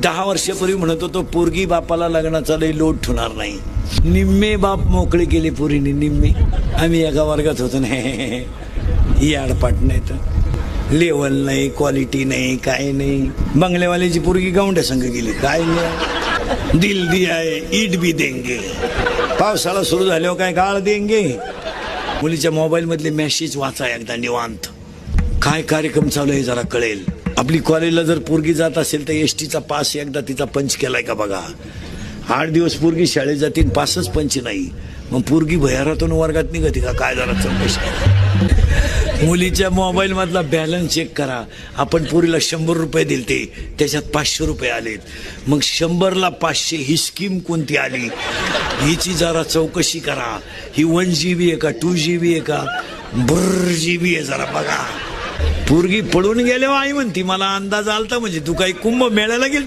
10 वर्षापूर्वी म्हणत होतो पोरगी बापाला लग्नाचा लई लोट ठेवणार नाही. निम्मे बाप मोकळे केले पोरीने, निम्मे. आम्ही एका वर्गात होतो ना, ही आडपाट नाही तर लेवल नाही, क्वालिटी नाही, काय नाही. बंगलेवाल्याची पोरगी गावंड्या संघ गेली, काय नाही. दिल दिया है ईट भी देंगे. पावसाळा सुरू झाल्यावर काय गाळ देंगे. मुलीच्या मोबाईल मधले मेसेज वाचा एकदा निवांत. काय कार्यक्रम चालू आहे जरा कळेल. आपली कॉलेजला जर पोरगी जात असेल तर एसटीचा पास एकदा तिचा पंच केलाय का बघा. 8 दिवस पोरगी शाळेत जाते, पासच पंच नाही. मग पोरगी भयारातून वर्गात निघते का काय, जरा चौकशी करा. मुलीच्या मोबाईल मधला बॅलन्स चेक करा. आपण पोरीला 100 रुपये दिलते, त्याच्यात 500 रुपये आलेत. मग 100ला 500 ही स्कीम कोणती आली हिची जरा चौकशी करा. ही 1 GB आहे का 2 GB आहे का GB आहे जरा बघा. पोरगी पळून गेल्यावर आई म्हणती मला अंदाज आलता, म्हणजे तू काही कुंभ मेळ्याला गेलती.